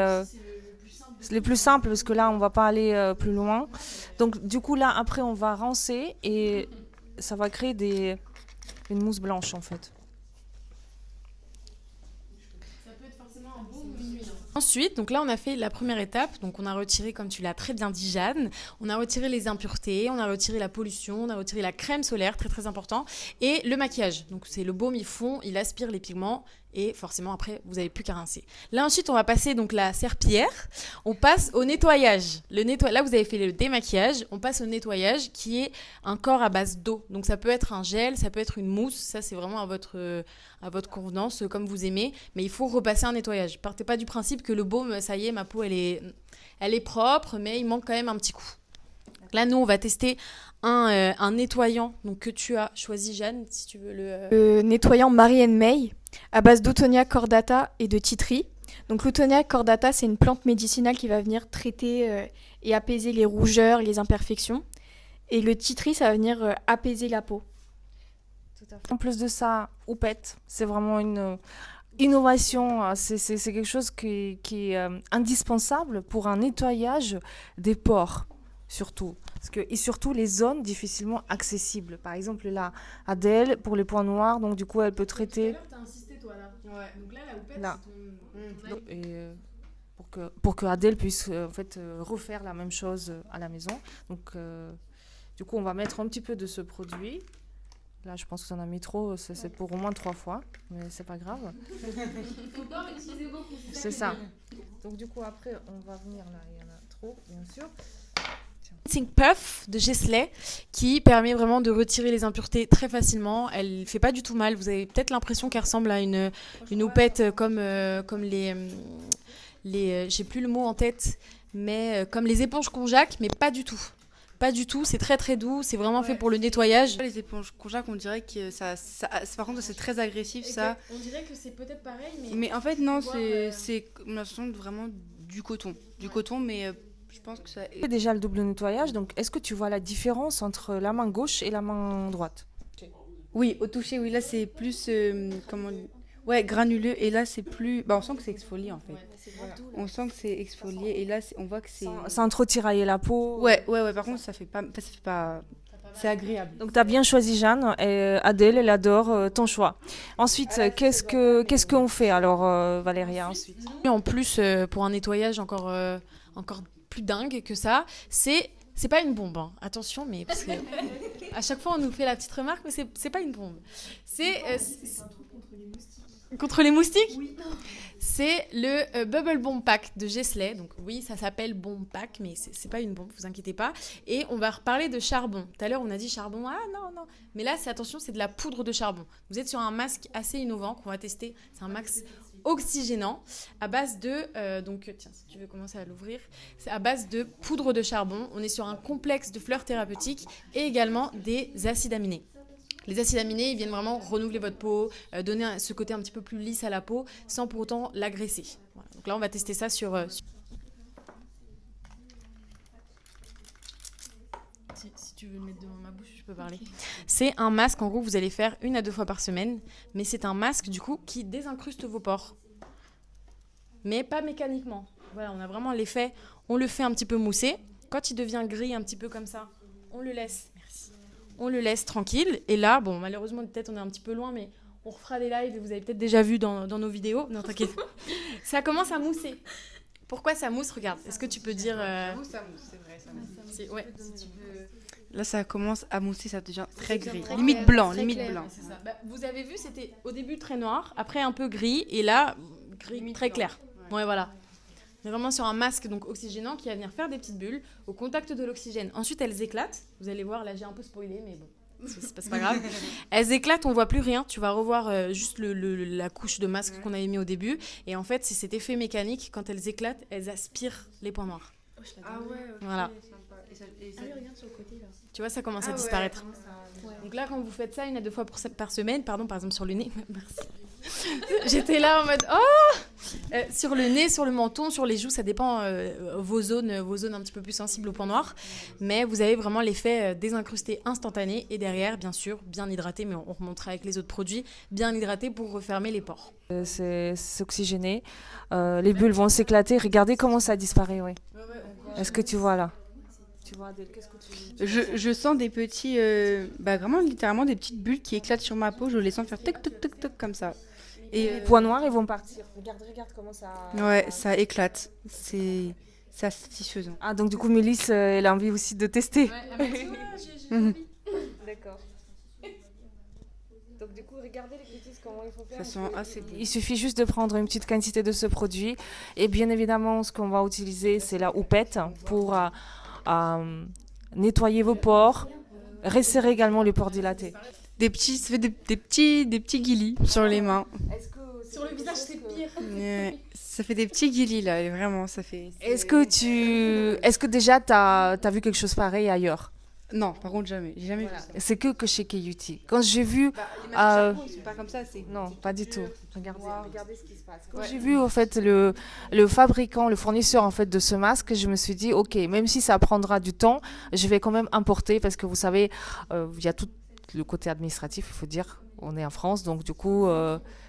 c'est les plus simples parce que là, on va pas aller plus loin. Donc, du coup, là, après, on va rincer et ça va créer une mousse blanche, en fait. Ensuite, donc là, on a fait la première étape. Donc, on a retiré, comme tu l'as très bien dit, Jeanne, on a retiré les impuretés, on a retiré la pollution, on a retiré la crème solaire, très très important, et le maquillage. Donc, c'est le baume, il fond, il aspire les pigments, et forcément, après, vous n'avez plus qu'à rincer. Là, ensuite, on va passer donc la serpillière. On passe au nettoyage. Là, vous avez fait le démaquillage. On passe au nettoyage, qui est un corps à base d'eau. Donc, ça peut être un gel, ça peut être une mousse. Ça, c'est vraiment à votre convenance, comme vous aimez. Mais il faut repasser un nettoyage. Partez pas du principe que le baume, ça y est, ma peau, elle est propre, mais il manque quand même un petit coup. Là, nous, on va tester un nettoyant donc, que tu as choisi, Jeanne, si tu veux le nettoyant Mary May à base d'Autonia cordata et de tea tree. Donc l'Autonia cordata, c'est une plante médicinale qui va venir traiter et apaiser les rougeurs, les imperfections. Et le tea tree, ça va venir apaiser la peau. Tout à fait. En plus de ça, Houppette, c'est vraiment une innovation. C'est quelque chose qui est indispensable pour un nettoyage des pores. Surtout. Et surtout les zones difficilement accessibles. Par exemple, là, Adèle, pour les points noirs, donc du coup, elle peut traiter... Tout à l'heure, t'as insisté, toi, là. Ouais. Donc là, la houppette, là. c'est ton... Et pour que Adèle puisse en fait, refaire la même chose à la maison. Donc, du coup, on va mettre un petit peu de ce produit. Là, je pense que ça en a mis trop. C'est pour au moins 3 fois. Mais c'est pas grave. Faut pas en utiliser beaucoup. C'est ça. Donc, du coup, après, on va venir là. Il y en a trop, bien sûr. Cleansing Puff de Gesley qui permet vraiment de retirer les impuretés très facilement. Elle fait pas du tout mal. Vous avez peut-être l'impression qu'elle ressemble à une houppette comme les j'ai plus le mot en tête, mais comme les éponges Konjac, mais pas du tout. Pas du tout, c'est très très doux, c'est vraiment fait pour le nettoyage. Les éponges Konjac, on dirait que ça par contre c'est très agressif ça. On dirait que c'est peut-être pareil, mais en fait non, c'est on a l'impression vraiment du coton, mais je pense que ça c'est déjà le double nettoyage, donc est-ce que tu vois la différence entre la main gauche et la main droite? Oui, au toucher, oui, là c'est plus granuleux et là c'est plus on sent que c'est exfolié en fait. On sent que c'est exfolié et là on voit que c'est sans trop tirailler la peau. Ouais, par contre ça fait pas c'est agréable. Donc tu as bien choisi Jeanne et Adèle, elle adore ton choix. Ensuite, qu'est-ce qu'on fait alors Valéria ensuite? En plus pour un nettoyage encore plus dingue que ça, c'est pas une bombe, hein. Attention, mais parce que à chaque fois on nous fait la petite remarque, mais c'est pas une bombe. C'est contre les moustiques. Oui. C'est le Bubble Bomb Pack de Gesley. Donc oui, ça s'appelle Bomb Pack, mais c'est pas une bombe, vous inquiétez pas. Et on va reparler de charbon. Tout à l'heure, on a dit charbon. Ah non. Mais là, attention, c'est de la poudre de charbon. Vous êtes sur un masque assez innovant qu'on va tester. C'est un masque oxygénant à base de donc tiens, si tu veux commencer à l'ouvrir, c'est à base de poudre de charbon. On est sur un complexe de fleurs thérapeutiques et également des acides aminés. Les acides aminés, ils viennent vraiment renouveler votre peau, donner ce côté un petit peu plus lisse à la peau, sans pour autant l'agresser. Voilà. Donc là, on va tester ça sur... Si tu veux le mettre devant ma bouche, je peux parler. C'est un masque, en gros, que vous allez faire 1 à 2 fois par semaine. Mais c'est un masque, du coup, qui désincruste vos pores. Mais pas mécaniquement. Voilà, on a vraiment l'effet, on le fait un petit peu mousser. Quand il devient gris, un petit peu comme ça, on le laisse. Merci. On le laisse tranquille. Et là, bon, malheureusement, peut-être on est un petit peu loin, mais on refera des lives et vous avez peut-être déjà vu dans nos vidéos. Non, t'inquiète. Ça commence à mousser. Pourquoi ça mousse? Regarde, est-ce que tu peux dire... J'avoue, ça mousse, c'est vrai, ça mousse. Ouais, si tu veux... Là, ça commence à mousser, ça devient très gris. très Limite clair, blanc, très limite clair. blanc. C'est ça. Bah, vous avez vu, c'était au début très noir, après un peu gris, et là, gris Limite très blanc. clair. Ouais, voilà. On est vraiment sur un masque donc oxygénant qui va venir faire des petites bulles au contact de l'oxygène. Ensuite, elles éclatent. Vous allez voir, là, j'ai un peu spoilé, mais bon, c'est pas grave. Elles éclatent, on voit plus rien. Tu vas revoir juste la couche de masque qu'on avait mis au début. Et en fait, c'est cet effet mécanique. Quand elles éclatent, elles aspirent les points noirs. Ah ouais, ok, Voilà. sympa. Regarde sur le côté là. Tu vois, ça commence à Ah ouais, disparaître. comment ça- Ouais. Donc là, quand vous faites ça 1 à 2 fois par semaine, pardon, par exemple sur le nez, merci. J'étais là en mode sur le nez, sur le menton, sur les joues, ça dépend vos zones un petit peu plus sensibles au point noir. Mais vous avez vraiment l'effet désincrusté instantané et derrière, bien sûr, bien hydraté, mais on remontera avec les autres produits, bien hydraté pour refermer les pores. C'est oxygéné. Les bulles vont s'éclater. Regardez comment ça disparaît, oui. Est-ce que tu vois là? Tu vois, Adèle, qu'est-ce que tu dis? Je sens des petits, vraiment littéralement des petites bulles qui éclatent sur ma peau. Je les sens faire toc toc toc toc comme ça. Et Les points noirs, ils vont partir. Regarde comment ça... ouais, ça éclate. C'est satisfaisant. Ah, donc du coup, Mélisse, elle a envie aussi de tester. D'accord. Donc du coup, regardez les bêtises, comment il faut faire. Ça sent assez bon. Il suffit juste de prendre une petite quantité de ce produit. Et bien évidemment, ce qu'on va utiliser, c'est la houppette pour nettoyer vos pores, resserrer également les pores dilatés. Ça fait des petits guilis sur les mains. Sur le visage, c'est pire. Ouais, ça fait des petits guilis là, et vraiment, ça fait. Est-ce que déjà, tu as vu quelque chose pareil ailleurs? Non, par contre, jamais. J'ai jamais vu ça. C'est que chez Keyuti. Quand j'ai vu... Les masques à ils sont pas comme ça, c'est. Non, pas du tout. Regardez ce qui se passe. Quand Ouais. j'ai vu en fait le fabricant, le fournisseur en fait de ce masque, je me suis dit ok, même si ça prendra du temps, je vais quand même importer parce que vous savez, il y a tout le côté administratif, il faut dire, on est en France, donc du coup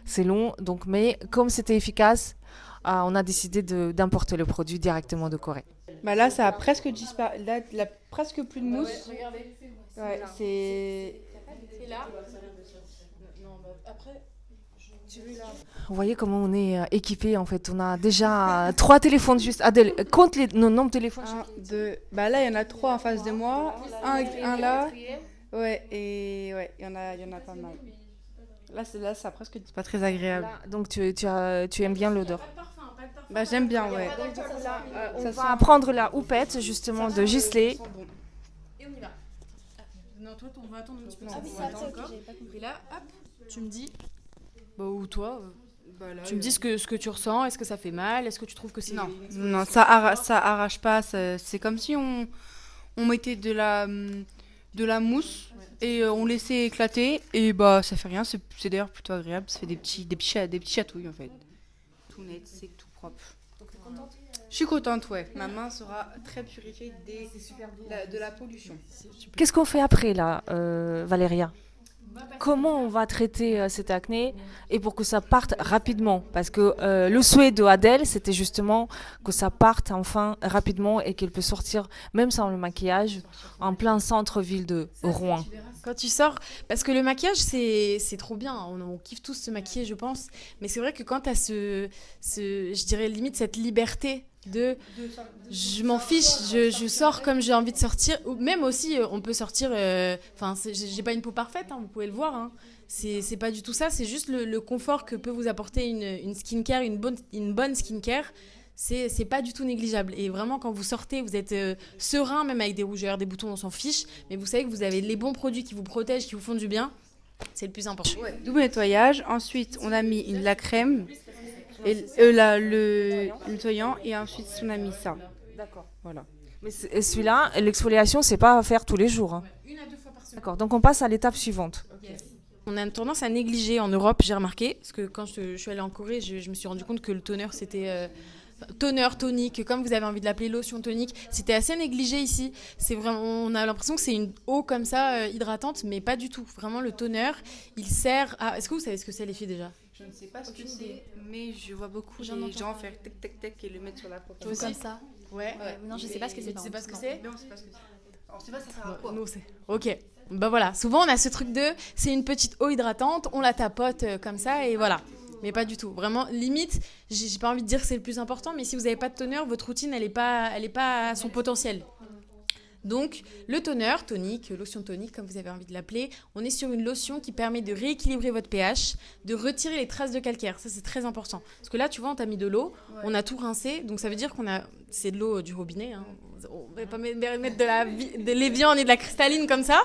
c'est long. Donc mais comme c'était efficace, on a décidé d'importer le produit directement de Corée. Bah là, ça a presque disparu. Là, il a presque plus de mousse. Regardez. Ouais, c'est. C'est là. Non, après... Vous voyez comment on est équipé en fait. On a déjà 3 téléphones juste. Adèle, compte nos nombres de téléphones. 1, 2. Bah là, il y en a 3 en face de moi. Un là. Ouais, et ouais, il y en a pas mal. Là, ça a presque. C'est pas très agréable. Donc tu aimes bien l'odeur. Bah j'aime bien, ouais. On Ça va sent- prendre la houppette justement de Gisley. Ça sent bon. Et on y va. Non, toi, on va attendre un petit peu. Non, ça, oui, on c'est va ça, attendre ok, encore. j'avais pas compris. Et là, hop, tu me dis... Bah, ou toi, Bah, là, tu me dis ce que tu ressens. Est-ce que ça fait mal? Est-ce que tu trouves que c'est... Non, ça arrache pas. C'est comme si on mettait de la mousse et on laissait éclater. Et bah, ça fait rien. C'est d'ailleurs plutôt agréable. Ça fait des petits chatouilles en fait. Tout net, c'est tout propre. Je suis contente, ouais. Ma main sera très purifiée de la pollution. Qu'est-ce qu'on fait après là, Valéria? Comment on va traiter cette acné et pour que ça parte rapidement? Parce que le souhait de Adèle, c'était justement que ça parte enfin rapidement et qu'elle peut sortir, même sans le maquillage, en plein centre-ville de Rouen. Quand tu sors, parce que le maquillage, c'est trop bien. On kiffe tous se maquiller, je pense. Mais c'est vrai que quand tu as je dirais limite cette liberté de je m'en fiche, je sors comme j'ai envie de sortir. Ou même aussi, on peut sortir. Enfin, j'ai pas une peau parfaite, hein, vous pouvez le voir. Hein. C'est pas du tout ça. C'est juste le confort que peut vous apporter une skincare, une bonne skincare. C'est pas du tout négligeable. Et vraiment, quand vous sortez, vous êtes serein, même avec des rougeurs, des boutons, on s'en fiche. Mais vous savez que vous avez les bons produits qui vous protègent, qui vous font du bien. C'est le plus important. Ouais, double nettoyage. Ensuite, on a mis la crème et le nettoyant. Et ensuite, on a mis ça. D'accord. Voilà. Mais celui-là, l'exfoliation, c'est pas à faire tous les jours. Hein. 1 à 2 fois par D'accord, donc on passe à l'étape suivante. On a une tendance à négliger en Europe, j'ai remarqué, parce que quand je suis allée en Corée, je me suis rendu compte que le toner, c'était toner, tonique, comme vous avez envie de l'appeler, lotion tonique, c'était assez négligé ici. C'est vraiment, on a l'impression que c'est une eau comme ça, hydratante, mais pas du tout. Vraiment, le toner, il sert à... Est-ce que vous savez ce que c'est, les filles, déjà? Je ne sais pas ce que c'est, mais je vois beaucoup J'en les entends gens parler. faire tac tac tac et le mettre sur la peau. Toi aussi Comme ça. Ouais. Non, je sais pas ce que c'est. Tu sais pas ce que Non. c'est? Mais on sait pas ce que c'est. On sait pas ça sert à quoi. Nous, c'est... Ok. Bah voilà, souvent on a ce truc de... C'est une petite eau hydratante, on la tapote comme ça et voilà. Mais pas du tout. Vraiment, limite, j'ai pas envie de dire que c'est le plus important, mais si vous n'avez pas de toner, votre routine, elle est pas à son potentiel. Donc, le toner, tonique, lotion tonique, comme vous avez envie de l'appeler, on est sur une lotion qui permet de rééquilibrer votre pH, de retirer les traces de calcaire. Ça, c'est très important. Parce que là, tu vois, on t'a mis de l'eau, on a tout rincé, donc ça veut dire qu'on a... C'est de l'eau du robinet, hein. On va pas mettre de l'Evian et de la cristalline comme ça,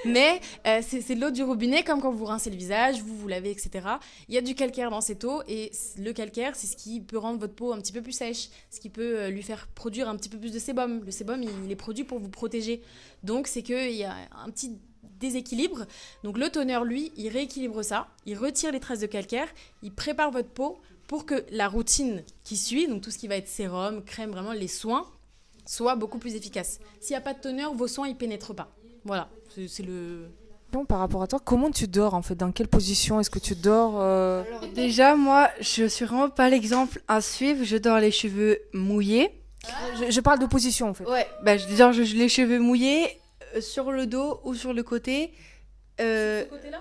mais c'est de l'eau du robinet, comme quand vous rincez le visage, vous lavez, etc. Il y a du calcaire dans cette eau, et le calcaire, c'est ce qui peut rendre votre peau un petit peu plus sèche, ce qui peut lui faire produire un petit peu plus de sébum. Le sébum, il est produit pour vous protéger. Donc, c'est qu'il y a un petit déséquilibre. Donc, le toner, lui, il rééquilibre ça, il retire les traces de calcaire, il prépare votre peau pour que la routine qui suit, donc tout ce qui va être sérum, crème, vraiment les soins, soit beaucoup plus efficace. S'il n'y a pas de toner, vos soins, ils ne pénètrent pas. Voilà, c'est le... Bon, par rapport à toi, comment tu dors en fait? Dans quelle position est-ce que tu dors Alors déjà, moi, je suis vraiment pas l'exemple à suivre. Je dors les cheveux mouillés. je parle de position en fait. Ouais, bah je dors les cheveux mouillés sur le dos ou sur le côté. Ce côté-là ?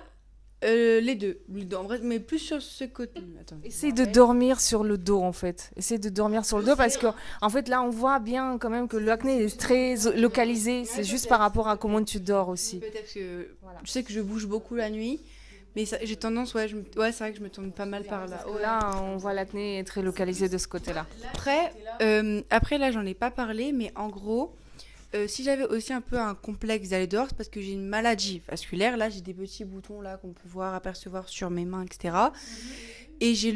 Les deux, en vrai, mais plus sur ce côté. Attends. Essaye de dormir sur le dos en fait. Essaye de dormir sur le dos parce que en fait là on voit bien quand même que l'acné est très localisé. C'est juste par rapport à comment tu dors aussi. Peut-être que Voilà. je sais que je bouge beaucoup la nuit, mais j'ai tendance, ouais, ouais, c'est vrai que je me tourne pas mal par là. Ouais. Là on voit l'acné est très localisé de ce côté-là. Après là, j'en ai pas parlé, mais en gros, si j'avais aussi un peu un complexe d'aller dehors, c'est parce que j'ai une maladie vasculaire. Là, j'ai des petits boutons là qu'on peut voir, apercevoir sur mes mains, etc. Et j'ai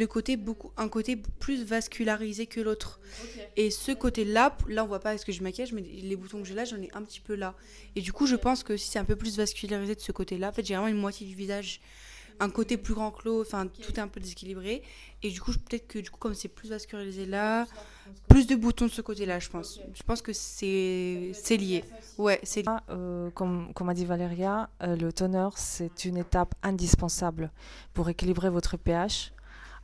un côté plus vascularisé que l'autre. Et ce côté-là, là on voit pas ce que je maquille, mais les boutons que j'ai là, j'en ai un petit peu là. Et du coup, je pense que si c'est un peu plus vascularisé de ce côté-là, en fait, j'ai vraiment une moitié du visage, un côté plus grand que l'autre, enfin, tout est un peu déséquilibré. Et du coup, peut-être que comme c'est plus vascularisé là, plus de boutons de ce côté-là, je pense. Je pense que c'est lié. Ouais, c'est lié. Comme a dit Valéria, le toner c'est une étape indispensable pour équilibrer votre pH.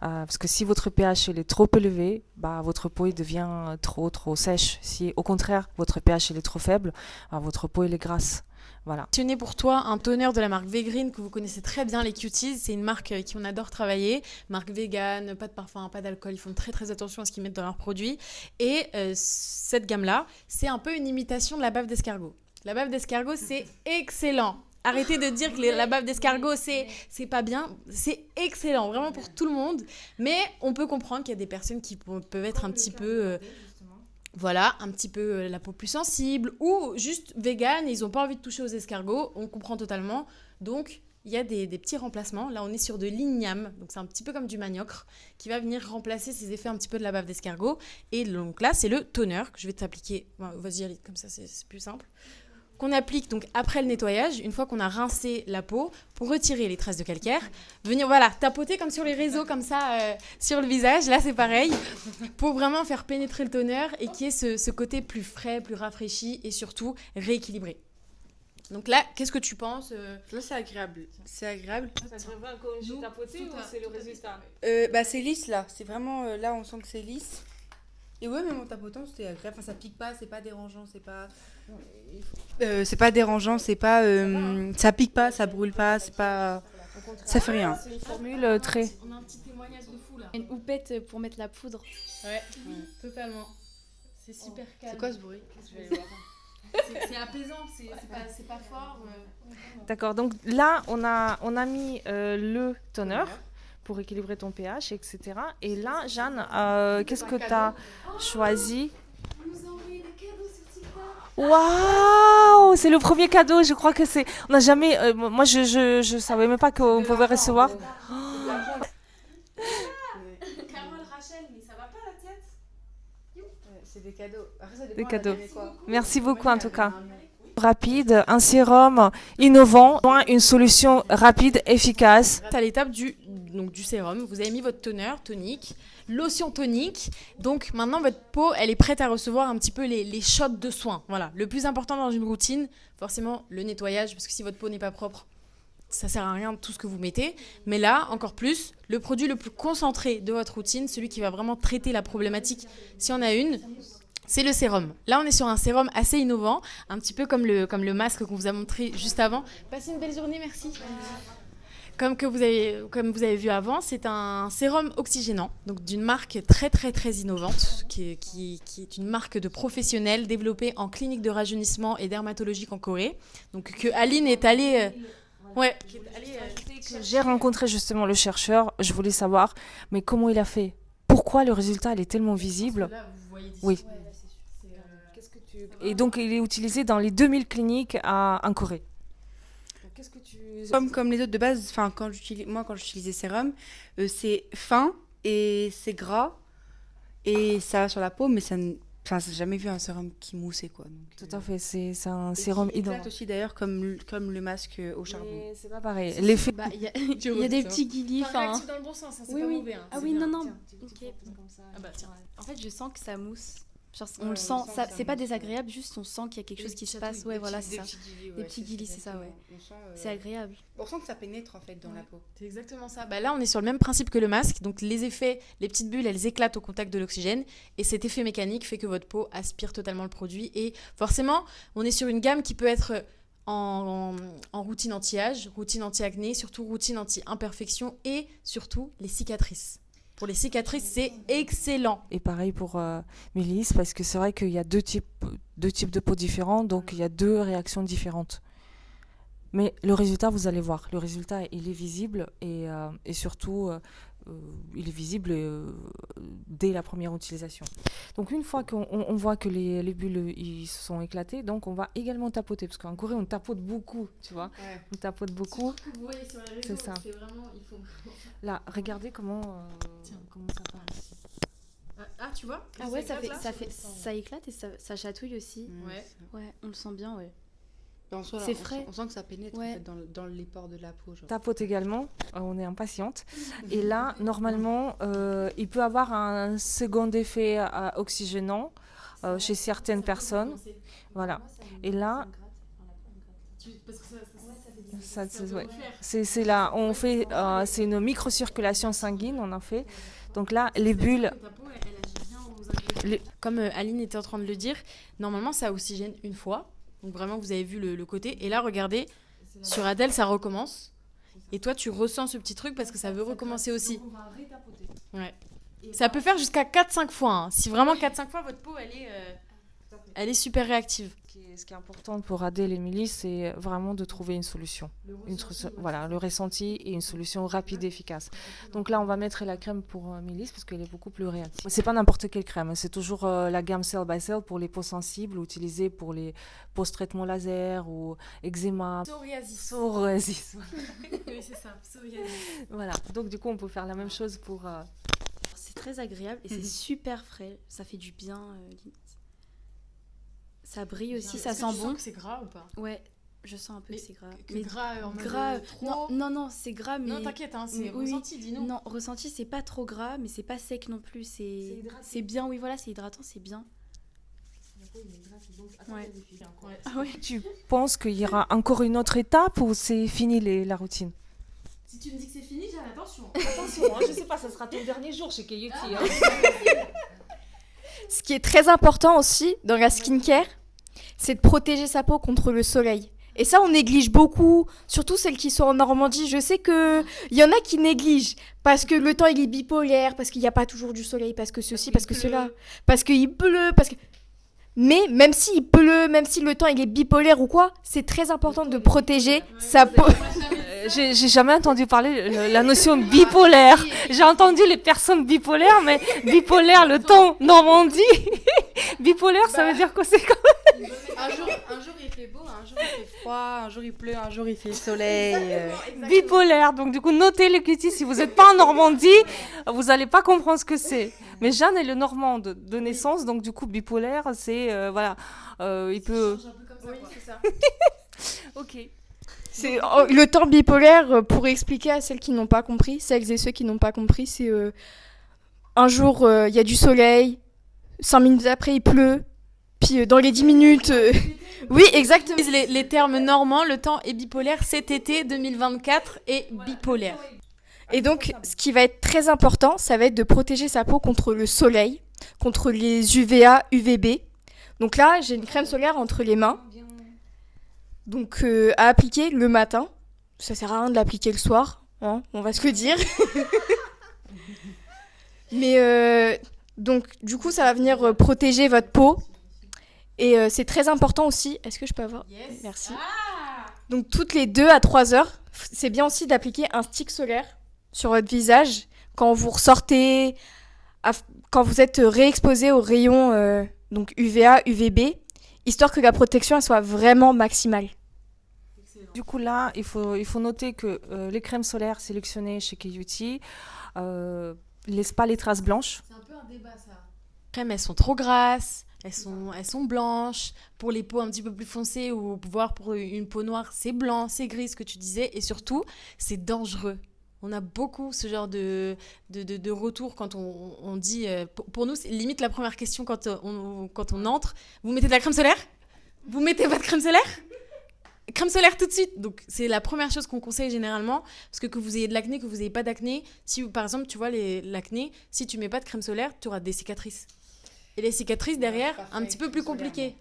Parce que si votre pH il est trop élevé, bah, votre peau il devient trop sèche. Si au contraire votre pH il est trop faible, bah, votre peau elle est grasse. Voilà. Sélectionné pour toi un toner de la marque V-Green que vous connaissez très bien, les Cuties. C'est une marque avec qui on adore travailler. Marque vegan, pas de parfum, pas d'alcool. Ils font très très attention à ce qu'ils mettent dans leurs produits. Et cette gamme-là, c'est un peu une imitation de la bave d'escargot. La bave d'escargot, c'est excellent. Arrêtez de dire que la bave d'escargot, c'est pas bien. C'est excellent, vraiment pour tout le monde. Mais on peut comprendre qu'il y a des personnes qui peuvent être un petit peu... voilà, un petit peu la peau plus sensible ou juste vegan, ils n'ont pas envie de toucher aux escargots, on comprend totalement. Donc, il y a des petits remplacements. Là, on est sur de l'igname, donc c'est un petit peu comme du manioc, qui va venir remplacer ces effets un petit peu de la bave d'escargot. Et donc là, c'est le toner que je vais t'appliquer. Vas-y, allez, comme ça, c'est plus simple. Qu'on applique donc après le nettoyage, une fois qu'on a rincé la peau, pour retirer les traces de calcaire. Venir, voilà, tapoter comme sur les réseaux, comme ça, sur le visage. Là, c'est pareil, pour vraiment faire pénétrer le toner et qu'il y ait ce côté plus frais, plus rafraîchi et surtout rééquilibré. Donc là, qu'est-ce que tu penses Là, c'est agréable. C'est agréable. Ça te revient comme j'ai tapoté ou c'est le résultat? Bah, c'est lisse, là. C'est vraiment... là, on sent que c'est lisse. Et ouais, même en tapotant, c'était agréable. Enfin, ça pique pas, c'est pas dérangeant, c'est pas... c'est pas dérangeant, c'est pas... ça pique pas, ça brûle pas, c'est pas... Ça fait rien. C'est une formule très... On a un petit témoignage de fou, là. Une houppette pour mettre la poudre. Ouais, totalement. C'est super calme. C'est quoi ce bruit? C'est apaisant, c'est pas fort. D'accord, donc là, on a mis le toner pour équilibrer ton pH, etc. Et là, Jeanne, qu'est-ce que tu as choisi? Waouh, c'est le premier cadeau, je crois que c'est... On n'a jamais... moi, je savais même pas qu'on pouvait recevoir. Carole, Rachel, mais ça va pas la tête? C'est des cadeaux. Après, ça Des dépend, cadeaux. elle a aimé quoi. Merci beaucoup, en tout cas. Rapide, un sérum innovant, une solution rapide, efficace. À l'étape donc du sérum, vous avez mis votre toner, tonique, lotion tonique. Donc maintenant, votre peau, elle est prête à recevoir un petit peu les shots de soins. Voilà. Le plus important dans une routine, forcément, le nettoyage, parce que si votre peau n'est pas propre, ça sert à rien tout ce que vous mettez. Mais là, encore plus, le produit le plus concentré de votre routine, celui qui va vraiment traiter la problématique, si on a une, c'est le sérum. Là, on est sur un sérum assez innovant, un petit peu comme le masque qu'on vous a montré juste avant. Passez une belle journée, merci. Comme vous avez vu avant, c'est un sérum oxygénant, donc d'une marque très très très innovante, qui est une marque de professionnels développée en clinique de rajeunissement et dermatologique en Corée. Donc que Aline est allée... J'ai rencontré justement le chercheur, je voulais savoir, mais comment il a fait? Pourquoi le résultat il est tellement visible? Là, vous voyez d'ici. Oui. Et donc il est utilisé dans les 2000 cliniques en Corée. Qu'est-ce que tu... Comme les autres de base, enfin quand j'utilisais sérum, c'est fin et c'est gras et ça va sur la peau, mais j'ai jamais vu un sérum qui moussait quoi. Donc, tout à fait, c'est un sérum qui éclate identique. aussi d'ailleurs comme le masque au charbon. Mais c'est pas pareil. L'effet. Il y a des petits guilis. Réactif dans le bon sens, hein, c'est Oui, pas oui. mauvais. Hein, Ah c'est oui, bien. non. Tiens, Ok. Ah bah tiens. En fait, je sens que ça mousse. Genre, Ouais, on le sent, que ça, ça c'est pas mousse. désagréable, juste on sent qu'il y a quelque chose qui se passe. Ouais, voilà, c'est ça. Des petits guilis, c'est ça, ouais. C'est agréable. On sent que ça pénètre en fait dans la peau. C'est exactement ça. Bah là, on est sur le même principe que le masque. Donc, les effets, les petites bulles, elles éclatent au contact de l'oxygène. Et cet effet mécanique fait que votre peau aspire totalement le produit. Et forcément, on est sur une gamme qui peut être en routine anti-âge, routine anti-acné, surtout routine anti-imperfection et surtout les cicatrices. Pour les cicatrices, c'est excellent. Et pareil pour Mélisse, parce que c'est vrai qu'il y a deux types de peau différents, donc il y a deux réactions différentes. Mais le résultat, vous allez voir, le résultat, il est visible et surtout, il est visible dès la première utilisation. Donc une fois qu'on voit que les bulles ils se sont éclatées, donc on va également tapoter, parce qu'en Corée, on tapote beaucoup, tu vois. Ouais. On tapote beaucoup. Ce que vous voyez sur les réseaux, C'est ça. c'est vraiment... Il faut... Là, regardez comment Tiens. ça part ici. Ah, tu vois? Ah ouais, éclate, là. ça éclate et ça chatouille aussi. Ouais. Ouais, on le sent bien, ouais. C'est frais. On sent que ça pénètre Ouais. en fait, dans les pores de la peau. Genre. Tapote également, on est impatiente. Et là, normalement, il peut avoir un second effet oxygénant chez certaines personnes. Voilà. Et là, c'est là, on fait, c'est une microcirculation sanguine, on en fait. Donc là, les bulles. Comme Aline était en train de le dire, normalement ça oxygène une fois. Donc vraiment vous avez vu le côté. Et là regardez, sur Adèle ça recommence. Et toi tu ressens ce petit truc parce que ça veut recommencer aussi. Ouais. Ça peut faire jusqu'à 4-5 fois. Hein. Si vraiment 4-5 fois votre peau elle est super réactive. Ce qui est important pour Adèle et Mélisse, c'est vraiment de trouver une solution. Voilà, le ressenti et une solution rapide et efficace. Donc là, on va mettre la crème pour Mélisse parce qu'elle est beaucoup plus réactive. C'est pas n'importe quelle crème, c'est toujours la gamme Cell by Cell pour les peaux sensibles, utilisée pour les post-traitement laser ou eczéma. Psoriasis. Oui, c'est ça, psoriasis. Voilà, donc du coup, on peut faire la même chose pour... C'est très agréable et c'est super frais. Ça fait du bien. Ça brille aussi, ça sent bon. Tu sens que c'est gras ou pas? Ouais, je sens un peu que c'est gras. Mais gras en mode gras, trop... non, c'est gras, mais... Non, t'inquiète, hein, c'est oui, ressenti, dis-nous. Non, ressenti, c'est pas trop gras, mais c'est pas sec non plus. C'est bien, oui, voilà, c'est hydratant, c'est bien. Ouais. Ah ouais. Tu penses qu'il y aura encore une autre étape ou c'est fini la routine? Si tu me dis que c'est fini, j'ai attention. Attention, hein, je sais pas, ça sera ton dernier jour chez Keyuki. Hein. Ce qui est très important aussi dans la skincare, c'est de protéger sa peau contre le soleil. Et ça, on néglige beaucoup, surtout celles qui sont en Normandie. Je sais qu'il y en a qui négligent parce que le temps il est bipolaire, parce qu'il n'y a pas toujours du soleil, parce que ceci, parce que cela, parce qu'il pleut, parce que... Mais même s'il pleut, même si le temps il est bipolaire ou quoi, c'est très important de protéger sa peau. J'ai jamais entendu parler la notion de bipolaire. J'ai entendu les personnes bipolaires, mais bipolaire, le temps Normandie. Bipolaire, ça veut dire quoi? C'est quoi? Un jour il fait beau, un jour il fait froid, un jour il pleut, un jour il fait soleil. Bipolaire. Donc du coup, notez les cuties. Si vous n'êtes pas en Normandie, vous n'allez pas comprendre ce que c'est. Mais Jeanne est le normand de naissance, donc du coup bipolaire, c'est voilà, il peut. Un peu comme comme ça. c'est ça. Ok. C'est le temps bipolaire, pour expliquer à celles qui n'ont pas compris, celles et ceux qui n'ont pas compris, c'est un jour il y a du soleil, 5 minutes après il pleut, puis dans les 10 minutes... Oui, exactement. Les termes normands, le temps est bipolaire, cet été 2024 est bipolaire. Et donc, ce qui va être très important, ça va être de protéger sa peau contre le soleil, contre les UVA, UVB. Donc là, j'ai une crème solaire entre les mains. Donc, à appliquer le matin. Ça sert à rien de l'appliquer le soir, hein, on va se le dire. Mais donc, du coup, ça va venir protéger votre peau. Et c'est très important aussi. Est-ce que je peux avoir... Yes. Merci. Donc, toutes les 2 à 3 heures, c'est bien aussi d'appliquer un stick solaire sur votre visage quand vous ressortez, quand vous êtes réexposé aux rayons donc UVA, UVB, histoire que la protection elle soit vraiment maximale. Du coup, là, il faut noter que les crèmes solaires sélectionnées chez K-Beauty laissent pas les traces blanches. C'est un peu un débat, ça. Les crèmes, elles sont trop grasses, elles sont blanches. Pour les peaux un petit peu plus foncées ou voire pour une peau noire, c'est blanc, c'est gris, ce que tu disais. Et surtout, c'est dangereux. On a beaucoup ce genre de retour quand on dit... pour nous, c'est limite la première question quand on entre. Vous mettez de la crème solaire ? Vous mettez pas de crème solaire ? Crème solaire tout de suite. Donc, c'est la première chose qu'on conseille généralement. Parce que vous ayez de l'acné, que vous n'ayez pas d'acné. Si, par exemple, tu vois, l'acné, si tu mets pas de crème solaire, tu auras des cicatrices. Et les cicatrices, derrière, un petit peu plus compliquées.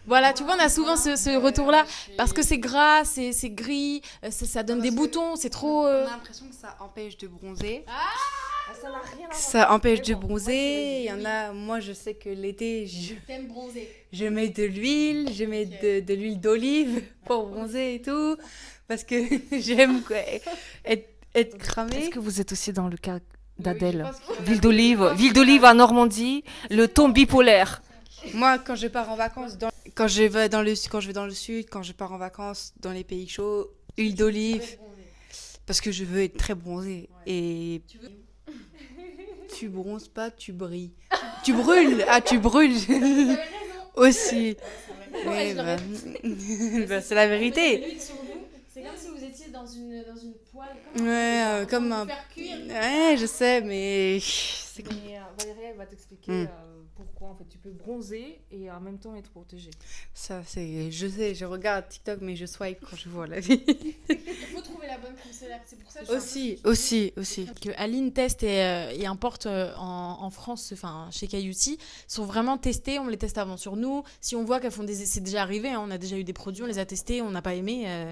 Voilà, tu vois, on a souvent ce retour-là. Parce que c'est gras, c'est gris, ça donne des boutons, c'est trop... On a l'impression que ça empêche de bronzer. Ça n'a rien à voir. Ça empêche de bronzer. Il y en a, moi je sais que l'été, T'aimes bronzer. je mets de l'huile, je mets de l'huile d'olive pour bronzer et tout. Parce que j'aime quoi, être cramée. Est-ce que vous êtes aussi dans le cas d'Adèle ? Ville d'olive à Normandie, le ton bipolaire. Moi, quand je pars en vacances, quand je vais dans le sud, quand je pars en vacances dans les pays chauds, huile d'olive, parce que je veux être très bronzée. Et tu bronzes pas, tu brilles. Tu brûles. Ah, tu brûles. Aussi. Oui, bah, c'est la vérité. C'est comme si vous étiez dans une poêle. Ouais, comme un... Faire cuire. Ouais, je sais, mais... Valérie, elle va t'expliquer pourquoi en fait tu peux bronzer et en même temps être protégée. Ça, c'est... Je sais, je regarde TikTok, mais je swipe quand je vois la vie. Il faut trouver la bonne crème solaire. C'est pour ça que Aussi. que Aline teste et importe en France, enfin chez K-Beauty, sont vraiment testés. On les teste avant sur nous. Si on voit qu'elles font des essais, c'est déjà arrivé, hein, on a déjà eu des produits, on les a testés, on n'a pas aimé,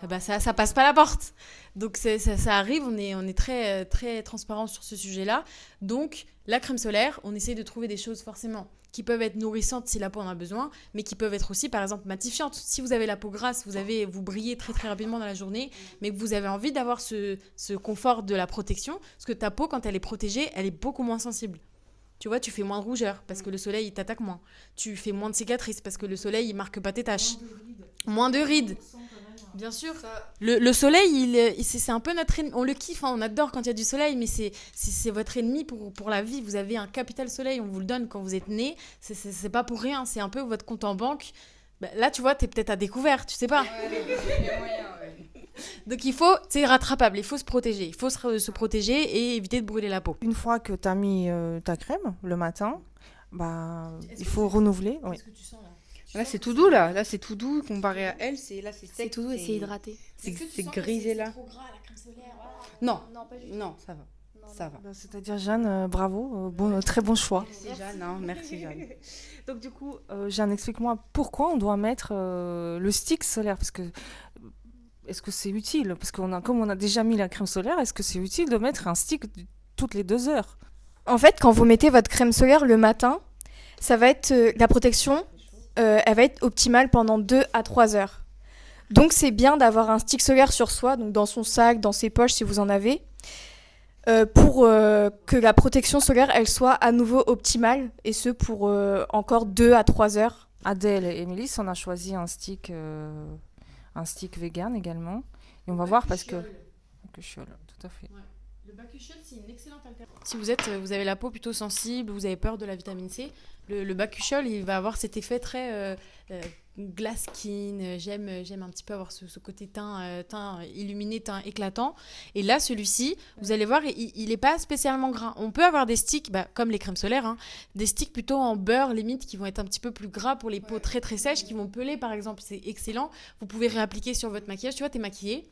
bah ça passe pas la porte. Donc ça arrive, on est très, très transparent sur ce sujet-là. Donc la crème solaire, on essaie de trouver des choses forcément qui peuvent être nourrissantes si la peau en a besoin, mais qui peuvent être aussi, par exemple, matifiantes. Si vous avez la peau grasse, vous brillez très très rapidement dans la journée, mais que vous avez envie d'avoir ce confort de la protection, parce que ta peau, quand elle est protégée, elle est beaucoup moins sensible. Tu vois, tu fais moins de rougeur, parce que le soleil, il t'attaque moins. Tu fais moins de cicatrices, parce que le soleil, il marque pas tes taches. Moins de rides. Bien sûr. Le soleil, c'est un peu notre ennemi. On le kiffe, hein, on adore quand il y a du soleil, mais c'est votre ennemi pour la vie. Vous avez un capital soleil, on vous le donne quand vous êtes né. C'est pas pour rien, c'est un peu votre compte en banque. Bah, là, tu vois, t'es peut-être à découvert, tu sais pas. Donc il faut, c'est rattrapable, il faut se protéger. Il faut se protéger et éviter de brûler la peau. Une fois que tu as mis ta crème le matin, il faut renouveler. Oui. Qu'est-ce que tu sens là? Là, c'est tout doux, là. Là, c'est tout doux comparé à elle. Là, c'est sec. C'est tout doux et c'est hydraté. C'est grisé, là. C'est trop gras, la crème solaire. Non, Non, pas du tout. non, ça va. Ça va. C'est-à-dire, Jeanne, bravo, très bon choix. Merci, Jeanne. Hein, merci, Jeanne. Donc du coup, Jeanne, explique-moi pourquoi on doit mettre le stick solaire, parce que est-ce que c'est utile? Parce comme on a déjà mis la crème solaire, est-ce que c'est utile de mettre un stick toutes les 2 heures? En fait, quand vous mettez votre crème solaire le matin, ça va être la protection, elle va être optimale pendant 2 à 3 heures. Donc c'est bien d'avoir un stick solaire sur soi, donc dans son sac, dans ses poches si vous en avez, pour que la protection solaire elle soit à nouveau optimale, et ce pour encore 2 à 3 heures. Adèle et Mélisse, on a choisi un stick vegan également. Et on va voir parce que... Que chiole, tout à fait. Ouais. Le Bakuchiol, c'est une excellente alternative. Si vous avez la peau plutôt sensible, vous avez peur de la vitamine C, le Bakuchiol, il va avoir cet effet très glass skin. J'aime un petit peu avoir ce côté teint illuminé, teint éclatant. Et là, celui-ci, vous allez voir, il n'est pas spécialement gras. On peut avoir des sticks, comme les crèmes solaires, hein, des sticks plutôt en beurre, limite, qui vont être un petit peu plus gras pour les peaux très très sèches, qui vont peler, par exemple. C'est excellent. Vous pouvez réappliquer sur votre maquillage. Tu vois, t'es maquillée.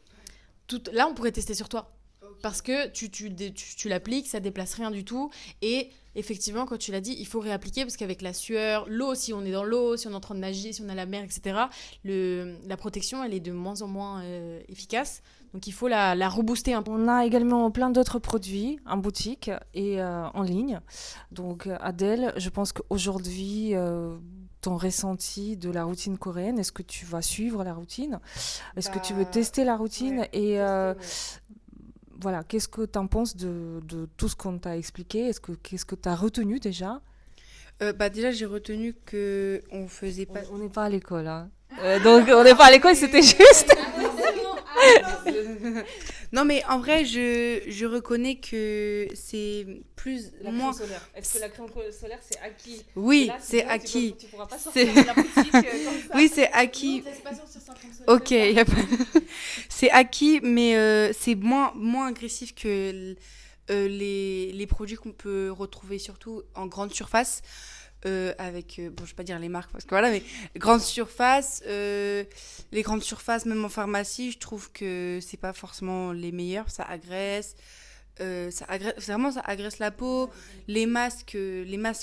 Là, on pourrait tester sur toi. Parce que tu l'appliques, ça déplace rien du tout. Et effectivement, quand tu l'as dit, il faut réappliquer parce qu'avec la sueur, l'eau, si on est dans l'eau, si on est en train de nager, si on a la mer, etc., la protection, elle est de moins en moins efficace. Donc, il faut la rebooster un peu. On a également plein d'autres produits en boutique et en ligne. Donc, Adèle, je pense qu'aujourd'hui, ton ressenti de la routine coréenne, est-ce que tu vas suivre la routine ? Est-ce que tu veux tester la routine ? Et voilà, qu'est-ce que tu en penses de tout ce qu'on t'a expliqué ? Qu'est-ce que tu as retenu déjà ? Déjà, j'ai retenu qu'on faisait pas... On n'est pas à l'école, hein. Donc, on n'est pas à l'école, c'était juste... Non, mais en vrai, je reconnais que c'est plus... moins... solaire. Est-ce que la crème solaire, c'est acquis ? Oui, là, c'est là, acquis. Tu pourras pas sortir de la boutique comme ça. Oui, c'est acquis. Ok, c'est acquis, mais c'est moins agressif que les produits qu'on peut retrouver surtout en grande surface. Avec, bon, je vais pas dire les marques parce que voilà, mais les grandes surfaces, même en pharmacie, je trouve que c'est pas forcément les meilleurs. Ça agresse, vraiment, ça agresse la peau. Les masques,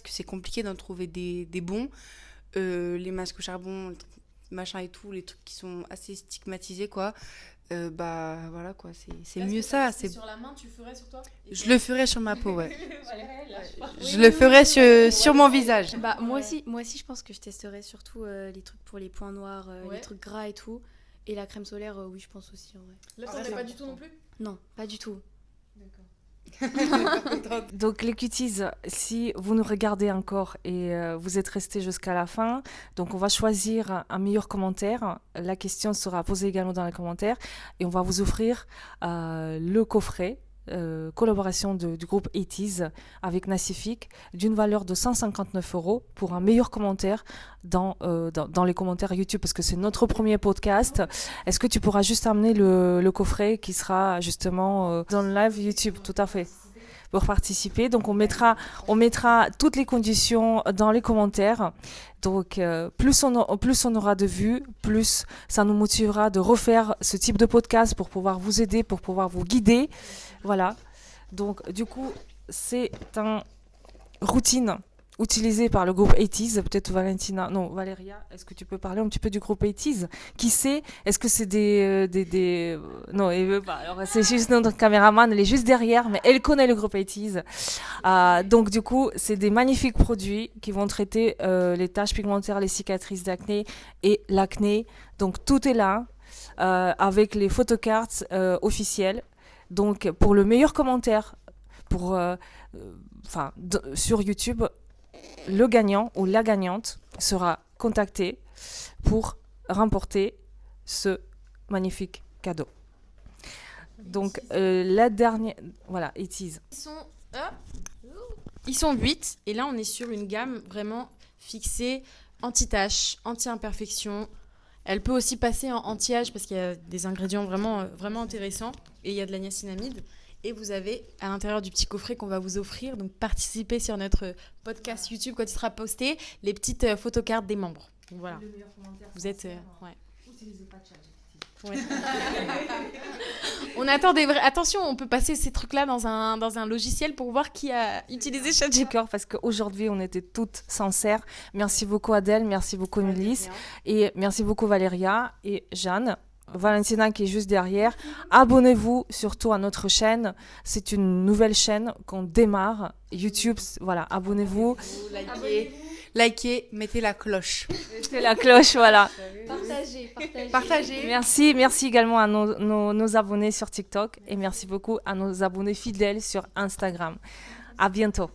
c'est compliqué d'en trouver des bons. Les masques au charbon, machin et tout, les trucs qui sont assez stigmatisés, quoi. Voilà, quoi, c'est mieux ça. C'est sur la main, tu le ferais sur toi ? Je le ferais sur ma peau, ouais. Je le ferais sur mon visage. Moi aussi, je pense que je testerais surtout les trucs pour les points noirs, les trucs gras et tout. Et la crème solaire, oui, je pense aussi, en vrai. Là, ça n'est pas du tout non plus ? Non, pas du tout. D'accord. Donc les cuties, si vous nous regardez encore et vous êtes restés jusqu'à la fin, donc on va choisir un meilleur commentaire. La question sera posée également dans les commentaires et on va vous offrir le coffret collaboration du groupe 80s avec Nacific d'une valeur de 159 € pour un meilleur commentaire dans les commentaires YouTube parce que c'est notre premier podcast. Est-ce que tu pourras juste amener le coffret qui sera justement dans le live YouTube ? Tout à fait. Pour participer. Donc, on mettra toutes les conditions dans les commentaires. Donc, plus on aura de vues, plus ça nous motivera de refaire ce type de podcast pour pouvoir vous aider, pour pouvoir vous guider. Voilà. Donc, du coup, c'est une routine utilisée par le groupe 80s. Peut-être Valéria, est-ce que tu peux parler un petit peu du groupe 80s ? Qui c'est ? Est-ce que c'est des... Non, elle veut pas. Alors, c'est juste notre caméraman, elle est juste derrière, mais elle connaît le groupe 80s. Donc, du coup, c'est des magnifiques produits qui vont traiter les taches pigmentaires, les cicatrices d'acné et l'acné. Donc, tout est là, avec les photocards officielles. Donc, pour le meilleur commentaire, sur YouTube, le gagnant ou la gagnante sera contacté pour remporter ce magnifique cadeau. Donc, la dernière... Voilà, 80s. Ils sont 8 et là, on est sur une gamme vraiment fixée, anti-tache, anti-imperfection. Elle peut aussi passer en anti-âge parce qu'il y a des ingrédients vraiment, vraiment intéressants et il y a de la niacinamide. Et vous avez à l'intérieur du petit coffret qu'on va vous offrir, donc participez sur notre podcast YouTube quand il sera posté, les petites photocards des membres. Donc voilà. Vous êtes... ouais. Utilisez pas ChatGPT. Ouais. On attend Attention, on peut passer ces trucs-là dans un logiciel pour voir qui a utilisé ChatGPT. D'accord, parce qu'aujourd'hui, on était toutes sincères. Merci beaucoup Adèle, merci beaucoup Mélisse, et merci beaucoup Valéria et Jeanne. Valentina qui est juste derrière. Abonnez-vous surtout à notre chaîne. C'est une nouvelle chaîne qu'on démarre. YouTube, voilà, abonnez-vous. Likez, mettez la cloche. Mettez la cloche, voilà. Partagez. Merci également à nos abonnés sur TikTok et merci beaucoup à nos abonnés fidèles sur Instagram. À bientôt.